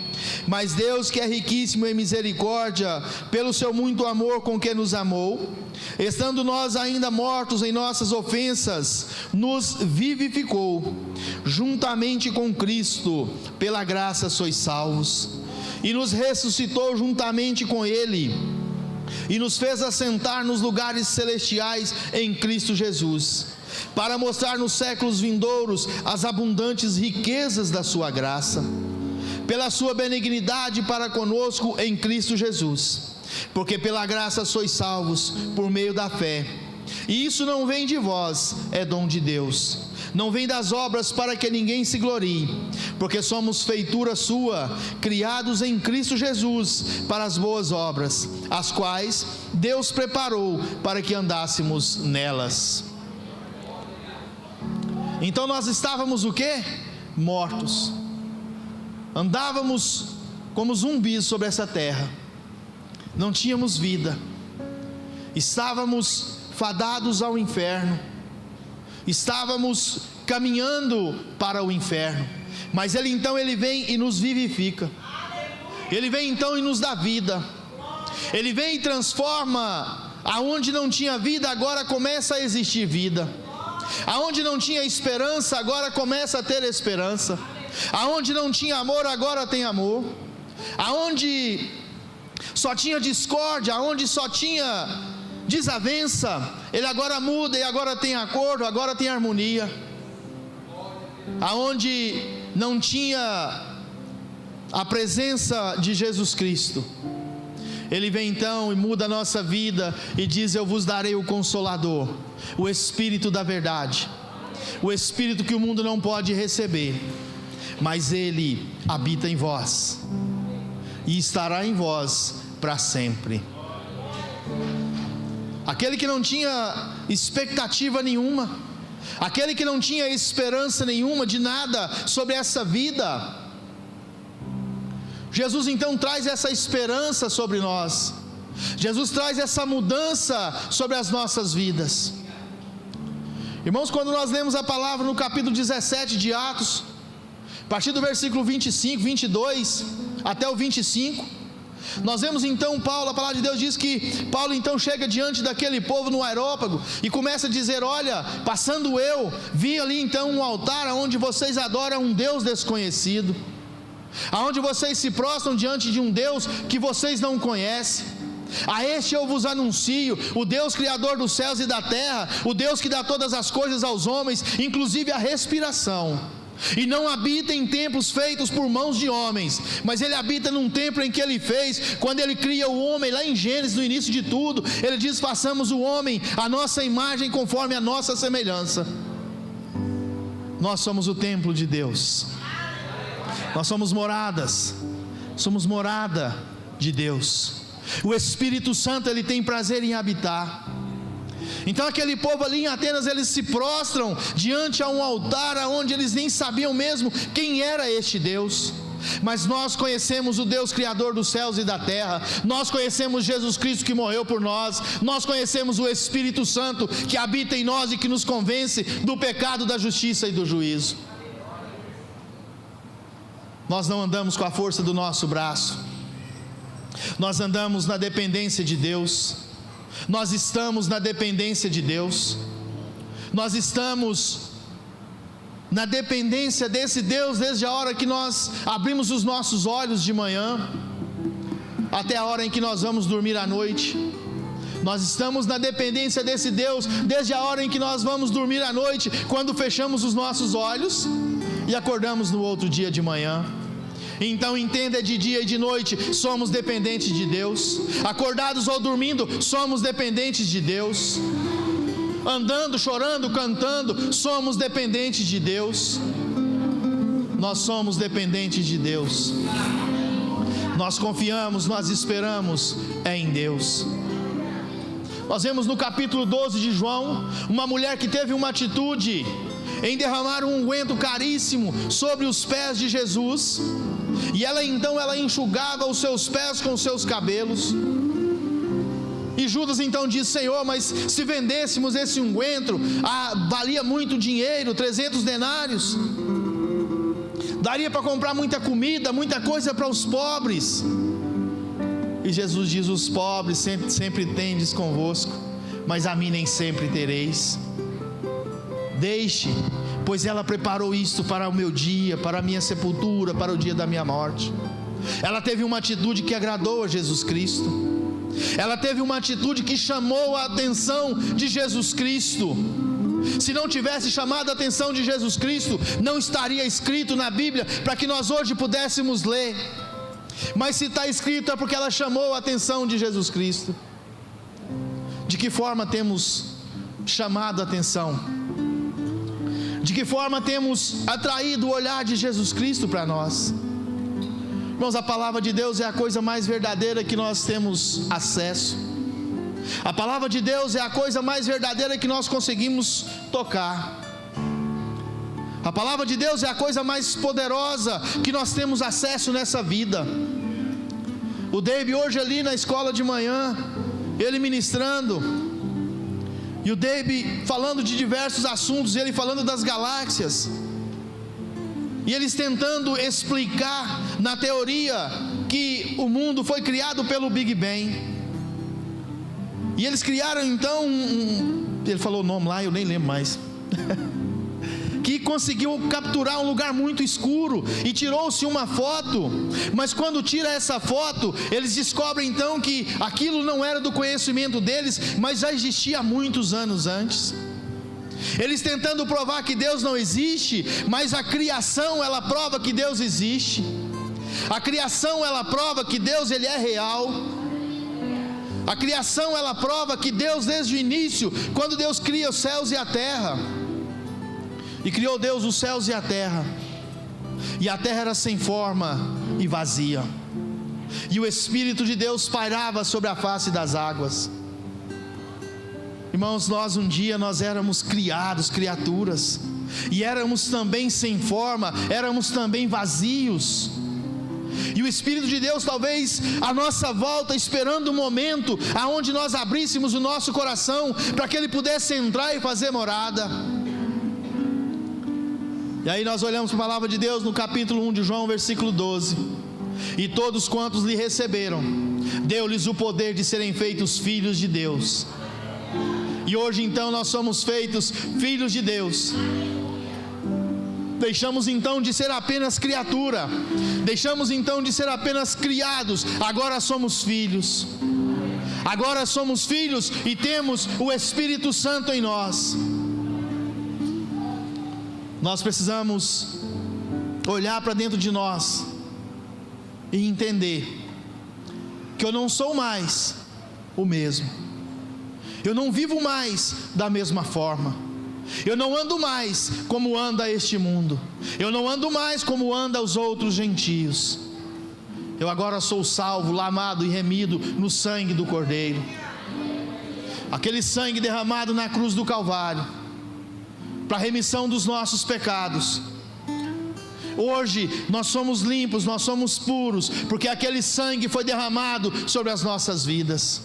Speaker 1: Mas Deus, que é riquíssimo em misericórdia, pelo seu muito amor com que nos amou, estando nós ainda mortos em nossas ofensas, nos vivificou, juntamente com Cristo, pela graça sois salvos, e nos ressuscitou juntamente com Ele, e nos fez assentar nos lugares celestiais em Cristo Jesus, para mostrar nos séculos vindouros as abundantes riquezas da sua graça, pela sua benignidade para conosco em Cristo Jesus, porque pela graça sois salvos por meio da fé, e isso não vem de vós, é dom de Deus, não vem das obras para que ninguém se glorie, porque somos feitura sua, criados em Cristo Jesus para as boas obras, as quais Deus preparou para que andássemos nelas. Então nós estávamos o quê? Mortos. Andávamos como zumbis sobre essa terra. Não tínhamos vida. Estávamos fadados ao inferno. Estávamos caminhando para o inferno. Mas Ele então, Ele vem e nos vivifica. Ele vem então e nos dá vida. Ele vem e transforma. Aonde não tinha vida, agora começa a existir vida. Aonde não tinha esperança, agora começa a ter esperança. Aonde não tinha amor, agora tem amor. Aonde só tinha discórdia, aonde só tinha desavença, Ele agora muda e agora tem acordo, agora tem harmonia. Aonde não tinha a presença de Jesus Cristo, Ele vem então e muda a nossa vida e diz: eu vos darei o Consolador, o Espírito da verdade, o Espírito que o mundo não pode receber, mas Ele habita em vós e estará em vós para sempre. Aquele que não tinha expectativa nenhuma, aquele que não tinha esperança nenhuma de nada sobre essa vida, Jesus então traz essa esperança sobre nós. Jesus traz essa mudança sobre as nossas vidas. Irmãos, quando nós lemos a palavra no capítulo 17 de Atos, a partir do versículo 25, 22 até o 25, nós vemos então Paulo, a palavra de Deus diz que Paulo então chega diante daquele povo no aerópago e começa a dizer: olha, passando eu, vi ali então um altar onde vocês adoram um Deus desconhecido, aonde vocês se prostram diante de um Deus que vocês não conhecem. A este eu vos anuncio, o Deus criador dos céus e da terra, o Deus que dá todas as coisas aos homens, inclusive a respiração, e não habita em templos feitos por mãos de homens, mas Ele habita num templo em que Ele fez, quando Ele cria o homem, lá em Gênesis, no início de tudo, Ele diz: façamos o homem à nossa imagem, conforme a nossa semelhança. Nós somos o templo de Deus, nós somos moradas, somos morada de Deus. O Espírito Santo, Ele tem prazer em habitar. Então aquele povo ali em Atenas, eles se prostram diante a um altar onde eles nem sabiam mesmo quem era este Deus. Mas nós conhecemos o Deus criador dos céus e da terra, nós conhecemos Jesus Cristo que morreu por nós, nós conhecemos o Espírito Santo que habita em nós e que nos convence do pecado, da justiça e do juízo. Nós não andamos com a força do nosso braço, nós andamos na dependência de Deus, nós estamos na dependência de Deus, nós estamos na dependência desse Deus desde a hora que nós abrimos os nossos olhos de manhã até a hora em que nós vamos dormir à noite. Nós estamos na dependência desse Deus desde a hora em que nós vamos dormir à noite, quando fechamos os nossos olhos e acordamos no outro dia de manhã. Então entenda, de dia e de noite somos dependentes de Deus, acordados ou dormindo somos dependentes de Deus, andando, chorando, cantando, somos dependentes de Deus. Nós somos dependentes de Deus, nós confiamos, nós esperamos em Deus. Nós vemos no capítulo 12 de João, uma mulher que teve uma atitude em derramar um unguento caríssimo sobre os pés de Jesus, e ela enxugava os seus pés com os seus cabelos. E Judas então disse: Senhor, mas se vendêssemos esse unguento, valia muito dinheiro, 300 denários, daria para comprar muita comida, muita coisa para os pobres. E Jesus diz: os pobres sempre tendes convosco, mas a mim nem sempre tereis. Deixe, pois ela preparou isto para o meu dia, para a minha sepultura, para o dia da minha morte. Ela teve uma atitude que agradou a Jesus Cristo, ela teve uma atitude que chamou a atenção de Jesus Cristo. Se não tivesse chamado a atenção de Jesus Cristo, não estaria escrito na Bíblia para que nós hoje pudéssemos ler. Mas se está escrito é porque ela chamou a atenção de Jesus Cristo. De que forma temos chamado a atenção? De que forma temos atraído o olhar de Jesus Cristo para nós? Irmãos, a palavra de Deus é a coisa mais verdadeira que nós temos acesso. A palavra de Deus é a coisa mais verdadeira que nós conseguimos tocar. A palavra de Deus é a coisa mais poderosa que nós temos acesso nessa vida. O Dave hoje ali na escola de manhã, ele ministrando, e o Dave falando de diversos assuntos, ele falando das galáxias, e eles tentando explicar na teoria que o mundo foi criado pelo Big Bang. E eles criaram então ele falou o nome lá, eu nem lembro mais que conseguiu capturar um lugar muito escuro e tirou-se uma foto. Mas quando tira essa foto, eles descobrem então que aquilo não era do conhecimento deles, mas já existia há muitos anos antes. Eles tentando provar que Deus não existe, mas a criação ela prova que Deus existe. A criação ela prova que Deus ele é real. A criação ela prova que Deus, desde o início, quando Deus cria os céus e a terra, e criou Deus os céus e a terra era sem forma e vazia, e o Espírito de Deus pairava sobre a face das águas. Irmãos, nós um dia nós éramos criados, criaturas, e éramos também sem forma, éramos também vazios. E o Espírito de Deus talvez à nossa volta, esperando o momento aonde nós abríssemos o nosso coração para que Ele pudesse entrar e fazer morada. E aí nós olhamos para a palavra de Deus no capítulo 1 de João, versículo 12: e todos quantos lhe receberam, deu-lhes o poder de serem feitos filhos de Deus. E hoje então nós somos feitos filhos de Deus. Deixamos então de ser apenas criatura, deixamos então de ser apenas criados, agora somos filhos. Agora somos filhos e temos o Espírito Santo em nós. Nós precisamos olhar para dentro de nós e entender que eu não sou mais o mesmo, eu não vivo mais da mesma forma, eu não ando mais como anda este mundo, eu não ando mais como anda os outros gentios. Eu agora sou salvo, lavado e remido no sangue do Cordeiro, aquele sangue derramado na cruz do Calvário, para a remissão dos nossos pecados. Hoje nós somos limpos, nós somos puros, porque aquele sangue foi derramado sobre as nossas vidas.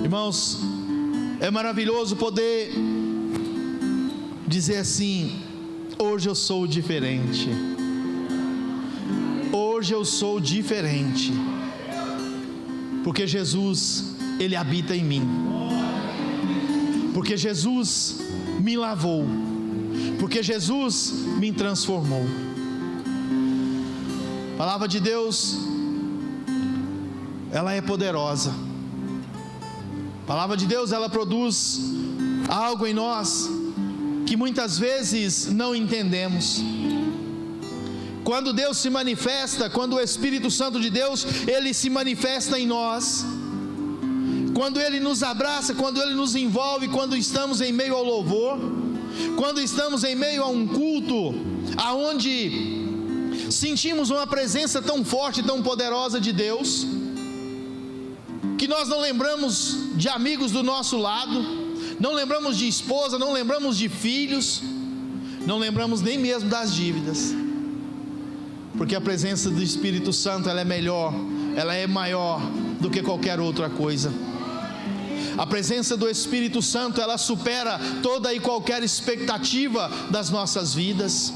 Speaker 1: Irmãos, é maravilhoso poder dizer assim: hoje eu sou diferente. Hoje eu sou diferente, porque Jesus, Ele habita em mim, porque Jesus me lavou, porque Jesus me transformou. A palavra de Deus, ela é poderosa. A palavra de Deus, ela produz algo em nós que muitas vezes não entendemos. Quando Deus se manifesta, quando o Espírito Santo de Deus, Ele se manifesta em nós, quando Ele nos abraça, quando Ele nos envolve, quando estamos em meio ao louvor, quando estamos em meio a um culto, aonde sentimos uma presença tão forte, tão poderosa de Deus, que nós não lembramos de amigos do nosso lado, não lembramos de esposa, não lembramos de filhos, não lembramos nem mesmo das dívidas, porque a presença do Espírito Santo, ela é melhor, ela é maior do que qualquer outra coisa. A presença do Espírito Santo, ela supera toda e qualquer expectativa das nossas vidas,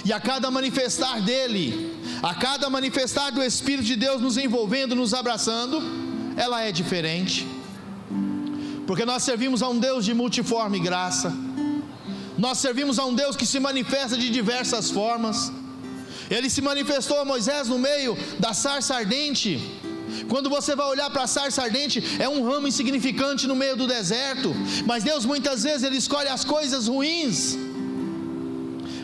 Speaker 1: e a cada manifestar dele, a cada manifestar do Espírito de Deus nos envolvendo, nos abraçando, ela é diferente, porque nós servimos a um Deus de multiforme graça, nós servimos a um Deus que se manifesta de diversas formas. Ele se manifestou a Moisés no meio da sarça ardente. Quando você vai olhar para a sarça ardente, é um ramo insignificante no meio do deserto, mas Deus muitas vezes Ele escolhe as coisas ruins,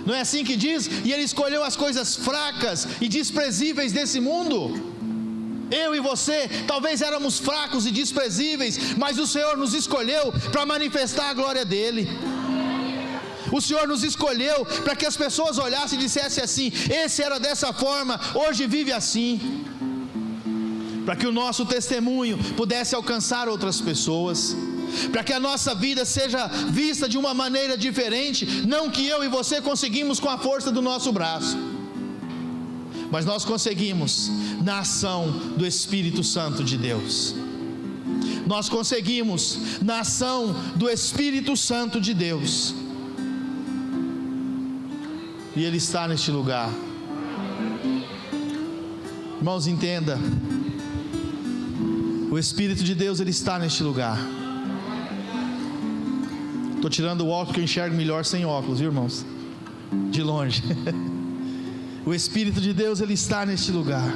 Speaker 1: não é assim que diz? E Ele escolheu as coisas fracas e desprezíveis desse mundo. Eu e você, talvez éramos fracos e desprezíveis, mas o Senhor nos escolheu para manifestar a glória dEle. O Senhor nos escolheu para que as pessoas olhassem e dissessem assim: esse era dessa forma, hoje vive assim, para que o nosso testemunho pudesse alcançar outras pessoas, para que a nossa vida seja vista de uma maneira diferente, não que eu e você conseguimos com a força do nosso braço, mas nós conseguimos na ação do Espírito Santo de Deus. Nós conseguimos na ação do Espírito Santo de Deus, e Ele está neste lugar. Irmãos, entenda, o Espírito de Deus, Ele está neste lugar. Estou tirando o óculos que eu enxergo melhor sem óculos, viu, irmãos? De longe. O Espírito de Deus, Ele está neste lugar.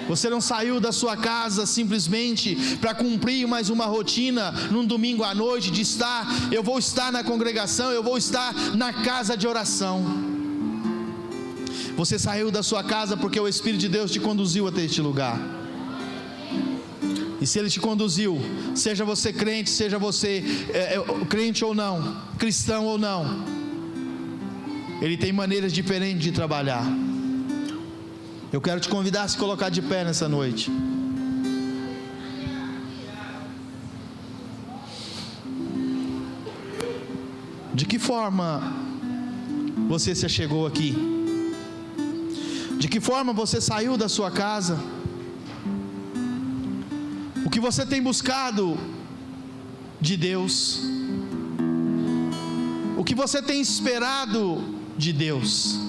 Speaker 1: Você não saiu da sua casa simplesmente para cumprir mais uma rotina num domingo à noite, de estar, eu vou estar na congregação, eu vou estar na casa de oração. Você saiu da sua casa porque o Espírito de Deus te conduziu até este lugar. E se Ele te conduziu, seja você crente, seja você crente ou não, cristão ou não, Ele tem maneiras diferentes de trabalhar. Eu quero te convidar a se colocar de pé nessa noite. De que forma você se achegou aqui? De que forma você saiu da sua casa? O que você tem buscado de Deus? O que você tem esperado de Deus?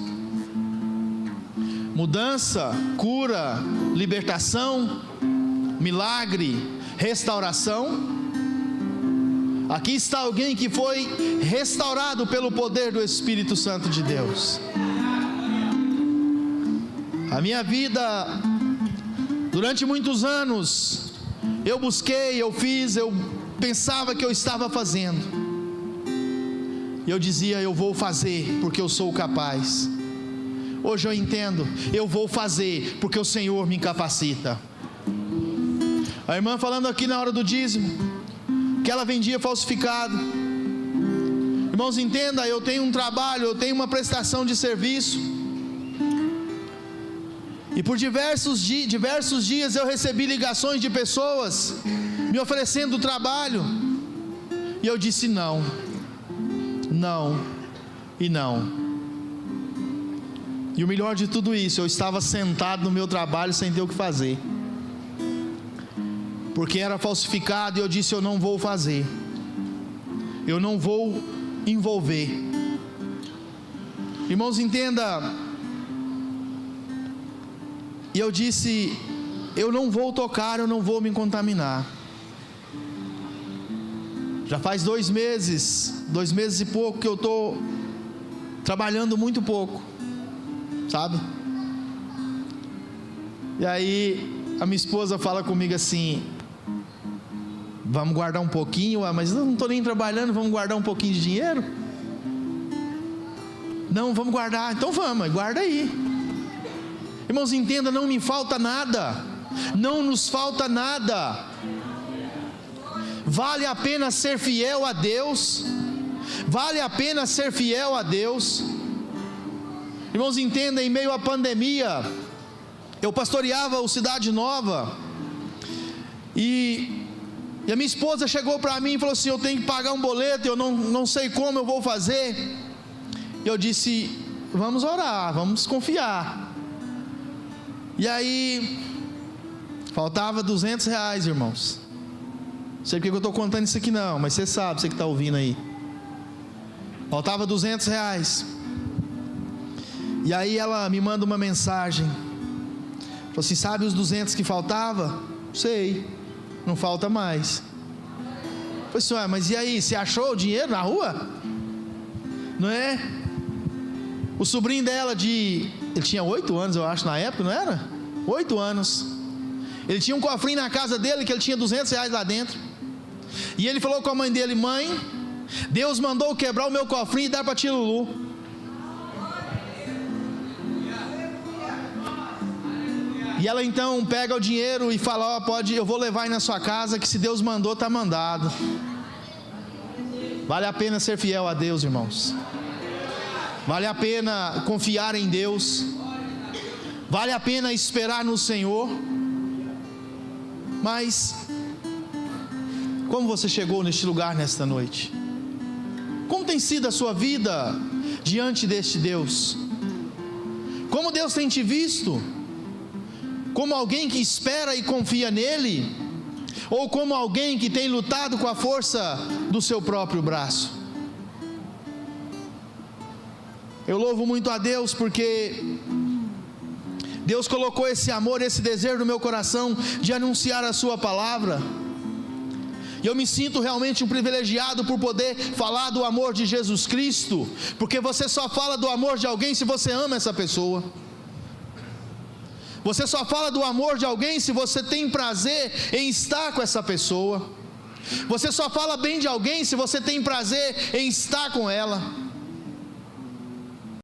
Speaker 1: Mudança, cura, libertação, milagre, restauração? Aqui está alguém que foi restaurado pelo poder do Espírito Santo de Deus. A minha vida, durante muitos anos, eu busquei, eu fiz, eu pensava que eu estava fazendo, e eu dizia: eu vou fazer porque eu sou capaz. Hoje eu entendo, eu vou fazer porque o Senhor me capacita. A irmã falando aqui na hora do dízimo, que ela vendia falsificado. Irmãos, entenda, eu tenho um trabalho, eu tenho uma prestação de serviço, e por diversos dias eu recebi ligações de pessoas me oferecendo trabalho, e eu disse não, não e não. E o melhor de tudo isso, eu estava sentado no meu trabalho sem ter o que fazer, porque era falsificado, e eu disse: eu não vou fazer, eu não vou envolver. Irmãos, entenda, e eu disse: eu não vou tocar, eu não vou me contaminar. Já faz 2 meses e pouco que eu estou trabalhando muito pouco, sabe? E aí a minha esposa fala comigo assim: vamos guardar um pouquinho. Mas eu não estou nem trabalhando, vamos guardar um pouquinho de dinheiro? Não, vamos guardar. Então vamos, guarda aí. Irmãos, entenda, não me falta nada, não nos falta nada. Vale a pena ser fiel a Deus, vale a pena ser fiel a Deus. Irmãos, entenda, em meio à pandemia, eu pastoreava o Cidade Nova, e a minha esposa chegou para mim e falou assim: eu tenho que pagar um boleto, eu não sei como eu vou fazer. E eu disse: vamos orar, vamos confiar. E aí faltava R$200, irmãos. Não sei porque eu estou contando isso aqui não, mas você sabe, você que está ouvindo aí. Faltava R$200. E aí ela me manda uma mensagem, falou assim: sabe os 200 que faltava? Sei, não falta mais. Eu falei assim: mas e aí, você achou o dinheiro na rua? Não é? O sobrinho dela ele tinha 8 anos, eu acho, na época, não era? 8 anos. Ele tinha um cofrinho na casa dele, que ele tinha R$200 lá dentro. E ele falou com a mãe dele: mãe, Deus mandou quebrar o meu cofrinho e dar para a tia Lulu. E ela então pega o dinheiro e fala: ó, pode, eu vou levar aí na sua casa, que se Deus mandou, está mandado. Vale a pena ser fiel a Deus, irmãos. Vale a pena confiar em Deus. Vale a pena esperar no Senhor. Mas como você chegou neste lugar nesta noite? Como tem sido a sua vida diante deste Deus? Como Deus tem te visto? Como alguém que espera e confia nele? Ou como alguém que tem lutado com a força do seu próprio braço? Eu louvo muito a Deus porque Deus colocou esse amor, esse desejo no meu coração de anunciar a sua palavra. E eu me sinto realmente um privilegiado por poder falar do amor de Jesus Cristo, porque você só fala do amor de alguém se você ama essa pessoa. Você só fala do amor de alguém se você tem prazer em estar com essa pessoa. Você só fala bem de alguém se você tem prazer em estar com ela.